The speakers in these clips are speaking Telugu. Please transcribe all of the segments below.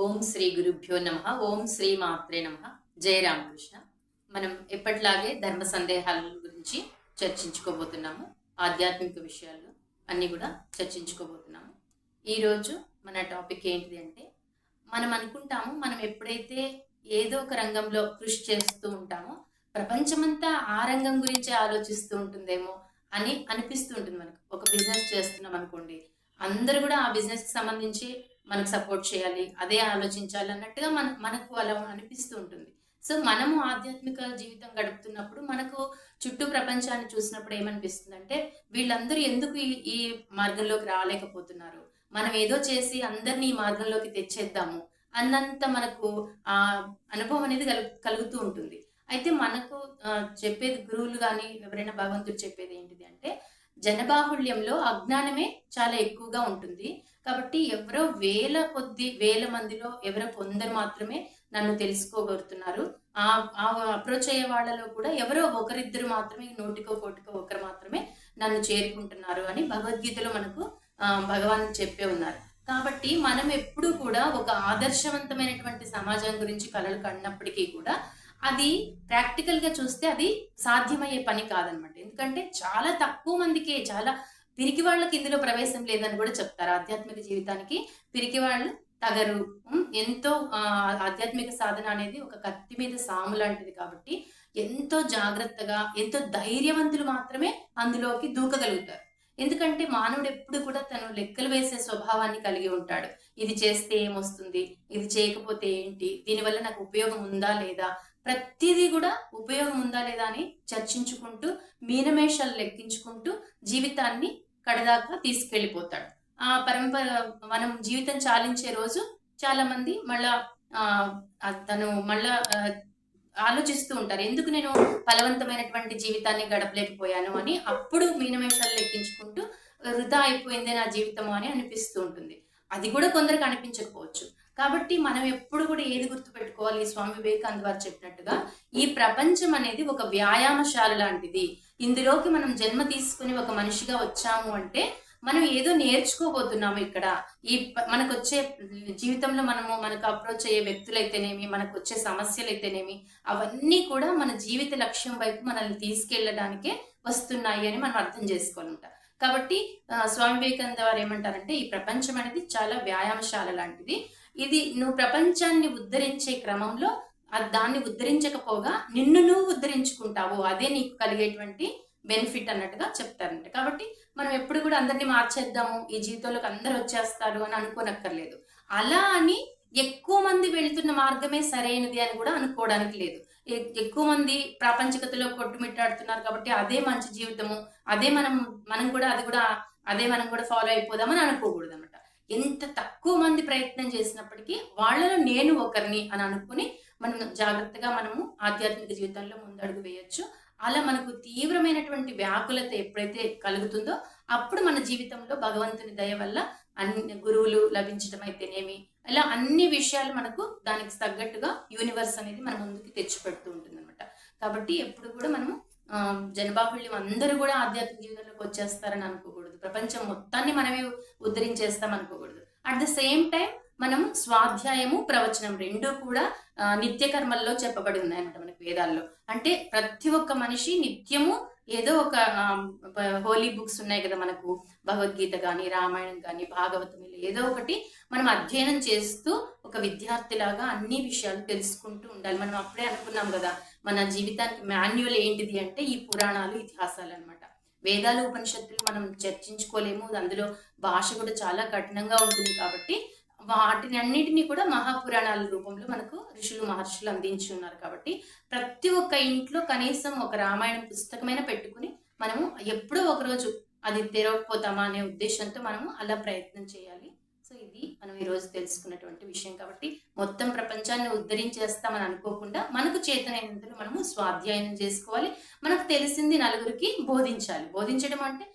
ఓం శ్రీ గురుభ్యో నమః. ఓం శ్రీ మాత్రే నమః. జయ రామకృష్ణ. మనం ఎప్పటిలాగే ధర్మ సందేహాల గురించి చర్చించుకోబోతున్నాము. ఆధ్యాత్మిక విషయాలు అన్ని కూడా చర్చించుకోబోతున్నాము. ఈరోజు మన టాపిక్ ఏంటిది అంటే, మనం అనుకుంటాము మనం ఎప్పుడైతే ఏదో ఒక రంగంలో కృషి చేస్తూ ఉంటామో ప్రపంచమంతా ఆ రంగం గురించి ఆలోచిస్తూ ఉంటుందేమో అని అనిపిస్తూ ఉంటుంది. మనకు ఒక బిజినెస్ చేస్తున్నాం అనుకోండి, అందరూ కూడా ఆ బిజినెస్ కి సంబంధించి మనకు సపోర్ట్ చేయాలి, అదే ఆలోచించాలి అన్నట్టుగా మనకు అలా అనిపిస్తూ ఉంటుంది. సో మనము ఆధ్యాత్మిక జీవితం గడుపుతున్నప్పుడు మనకు చుట్టూ ప్రపంచాన్ని చూసినప్పుడు ఏమనిపిస్తుంది అంటే, వీళ్ళందరూ ఎందుకు ఈ మార్గంలోకి రాలేకపోతున్నారు, మనం ఏదో చేసి అందరినీ ఈ మార్గంలోకి తెచ్చేద్దాము అన్నంత మనకు ఆ అనుభవం అనేది కలుగుతూ ఉంటుంది. అయితే మనకు చెప్పేది గురువులు కానీ ఎవరైనా భగవంతుడు చెప్పేది ఏంటిది అంటే, జనబాహుళ్యంలో అజ్ఞానమే చాలా ఎక్కువగా ఉంటుంది. కాబట్టి ఎవరో వేల మందిలో ఎవరో కొందరు మాత్రమే నన్ను తెలుసుకోగలుగుతున్నారు. ఆ అప్రోచ్ అయ్యే వాళ్ళలో కూడా ఎవరో ఒకరిద్దరు మాత్రమే, నోటికో కోటికో ఒకరు మాత్రమే నన్ను చేరుకుంటున్నారు అని భగవద్గీతలో మనకు భగవాన్ చెప్పే ఉన్నారు. కాబట్టి మనం ఎప్పుడు కూడా ఒక ఆదర్శవంతమైనటువంటి సమాజం గురించి కలలు కన్నప్పటికీ కూడా అది ప్రాక్టికల్ గా చూస్తే అది సాధ్యమయ్యే పని కాదనమాట. ఎందుకంటే చాలా తక్కువ మందికే, చాలా పిరికి వాళ్ళకి ఇందులో ప్రవేశం లేదని కూడా చెప్తారు. ఆధ్యాత్మిక జీవితానికి పిరికి వాళ్ళు తగరు. ఎంతో ఆధ్యాత్మిక సాధన అనేది ఒక కత్తి మీద సాము లాంటిది. కాబట్టి ఎంతో జాగ్రత్తగా, ఎంతో ధైర్యవంతులు మాత్రమే అందులోకి దూకగలుగుతారు. ఎందుకంటే మానవుడు ఎప్పుడు కూడా తను లెక్కలు వేసే స్వభావాన్ని కలిగి ఉంటాడు. ఇది చేస్తే ఏమొస్తుంది, ఇది చేయకపోతే ఏంటి, దీనివల్ల నాకు ఉపయోగం ఉందా లేదా, ప్రతిదీ కూడా ఉపయోగం ఉందా లేదా అని చర్చించుకుంటూ, మీనమేషాలు లెక్కించుకుంటూ జీవితాన్ని కడదాకా తీసుకెళ్లిపోతాడు. ఆ పరంపర మనం జీవితం చాలించే రోజు చాలా మంది మళ్ళా మళ్ళా ఆలోచిస్తూ ఉంటారు, ఎందుకు నేను ఫలవంతమైనటువంటి జీవితాన్ని గడపలేకపోయాను అని. అప్పుడు మీనమేషాలు లెక్కించుకుంటూ వృధా అయిపోయిందే నా జీవితము అని అనిపిస్తూ ఉంటుంది. అది కూడా కొందరికి అనిపించకపోవచ్చు. కాబట్టి మనం ఎప్పుడు కూడా ఏది గుర్తుపెట్టుకోవాలి, స్వామి వివేకానంద వారు చెప్పినట్టుగా ఈ ప్రపంచం అనేది ఒక వ్యాయామశాల లాంటిది. ఇందులోకి మనం జన్మ తీసుకుని ఒక మనిషిగా వచ్చాము అంటే మనం ఏదో నేర్చుకోబోతున్నాము. ఇక్కడ మనకు వచ్చే జీవితంలో మనకు అప్రోచ్ అయ్యే వ్యక్తులైతేనేమి, మనకు వచ్చే సమస్యలు అయితేనేమి, అవన్నీ కూడా మన జీవిత లక్ష్యం వైపు మనల్ని తీసుకెళ్లడానికే వస్తున్నాయి అని మనం అర్థం చేసుకోవాలంట. కాబట్టి స్వామి వివేకానంద వారు ఏమంటారంటే, ఈ ప్రపంచం అనేది చాలా వ్యాయామశాల లాంటిది. ఇది నువ్వు ప్రపంచాన్ని ఉద్ధరించే క్రమంలో దాన్ని ఉద్ధరించకపోగా నిన్ను నువ్వు ఉద్ధరించుకుంటావు, అదే నీకు కలిగేటువంటి బెనిఫిట్ అన్నట్టుగా చెప్తారంట. కాబట్టి మనం ఎప్పుడు కూడా అందరినీ మార్చేద్దాము, ఈ జీవితంలోకి అందరు వచ్చేస్తారు అని అనుకోనక్కర్లేదు. అలా అని ఎక్కువ మంది వెళ్తున్న మార్గమే సరైనది అని కూడా అనుకోవడానికి లేదు. ఎక్కువ మంది ప్రాపంచికతలో కొట్టుమిట్టాడుతున్నారు కాబట్టి అదే మంచి జీవితము, అదే మనం కూడా ఫాలో అయిపోదామని అనుకోకూడదు అనమాట. ఎంత తక్కువ మంది ప్రయత్నం చేసినప్పటికీ వాళ్ళలో నేను ఒకరిని అని అనుకుని మనం జాగ్రత్తగా మనము ఆధ్యాత్మిక జీవితంలో ముందడుగు వేయొచ్చు. అలా మనకు తీవ్రమైనటువంటి వ్యాకులత ఎప్పుడైతే కలుగుతుందో అప్పుడు మన జీవితంలో భగవంతుని దయ వల్ల అన్ని గురువులు లభించడం అయితేనేమి, ఇలా అన్ని విషయాలు మనకు దానికి తగ్గట్టుగా యూనివర్స్ అనేది మన ముందుకి తెచ్చిపెడుతూ ఉంటుంది అనమాట. కాబట్టి ఎప్పుడు కూడా మనము జనబాహుళ్యం అందరూ కూడా ఆధ్యాత్మిక జీవితంలోకి వచ్చేస్తారని అనుకోకూడదు. ప్రపంచం మొత్తాన్ని మనమే ఉద్ధరించేస్తాం అనుకోకూడదు. అట్ ద సేమ్ టైం మనం స్వాధ్యాయము, ప్రవచనం రెండూ కూడా నిత్య కర్మల్లో చెప్పబడి ఉన్నాయన్నమాట మనకి వేదాల్లో. అంటే ప్రతి ఒక్క మనిషి నిత్యము ఏదో ఒక హోలీ బుక్స్ ఉన్నాయి కదా మనకు, భగవద్గీత కానీ, రామాయణం కానీ, భాగవతం, ఏదో ఒకటి మనం అధ్యయనం చేస్తూ ఒక విద్యార్థిలాగా అన్ని విషయాలు తెలుసుకుంటూ ఉండాలి. మనం అప్పుడే అనుకున్నాం కదా, మన జీవితానికి మాన్యువల్ ఏంటిది అంటే ఈ పురాణాలు, ఇతిహాసాలు అనమాట. వేదాలు, ఉపనిషత్తులు మనం చర్చించుకోలేము, అందులో భాష కూడా చాలా కఠినంగా ఉంటుంది. కాబట్టి వాటిని అన్నిటినీ కూడా మహాపురాణాల రూపంలో మనకు ఋషులు, మహర్షులు అందించి ఉన్నారు. కాబట్టి ప్రతి ఒక్క ఇంట్లో కనీసం ఒక రామాయణం పుస్తకమైనా పెట్టుకుని మనము ఎప్పుడో ఒకరోజు అది తెరవకపోతామా అనే ఉద్దేశంతో మనము అలా ప్రయత్నం చేయాలి. సో ఇది మనం ఈరోజు తెలుసుకున్నటువంటి విషయం. కాబట్టి మొత్తం ప్రపంచాన్ని ఉద్ధరించేస్తామని అనుకోకుండా మనకు చేతనైనంతలో మనము స్వాధ్యాయనం చేసుకోవాలి. మనకు తెలిసింది నలుగురికి బోధించాలి. బోధించడం అంటే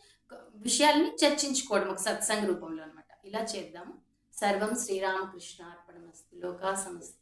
విషయాల్ని చర్చించుకోవడం ఒక సత్సంగ రూపంలో అనమాట. ఇలా చేద్దాము. సర్వం శ్రీరామకృష్ణ అర్పణమస్తు. లోకా సమస్త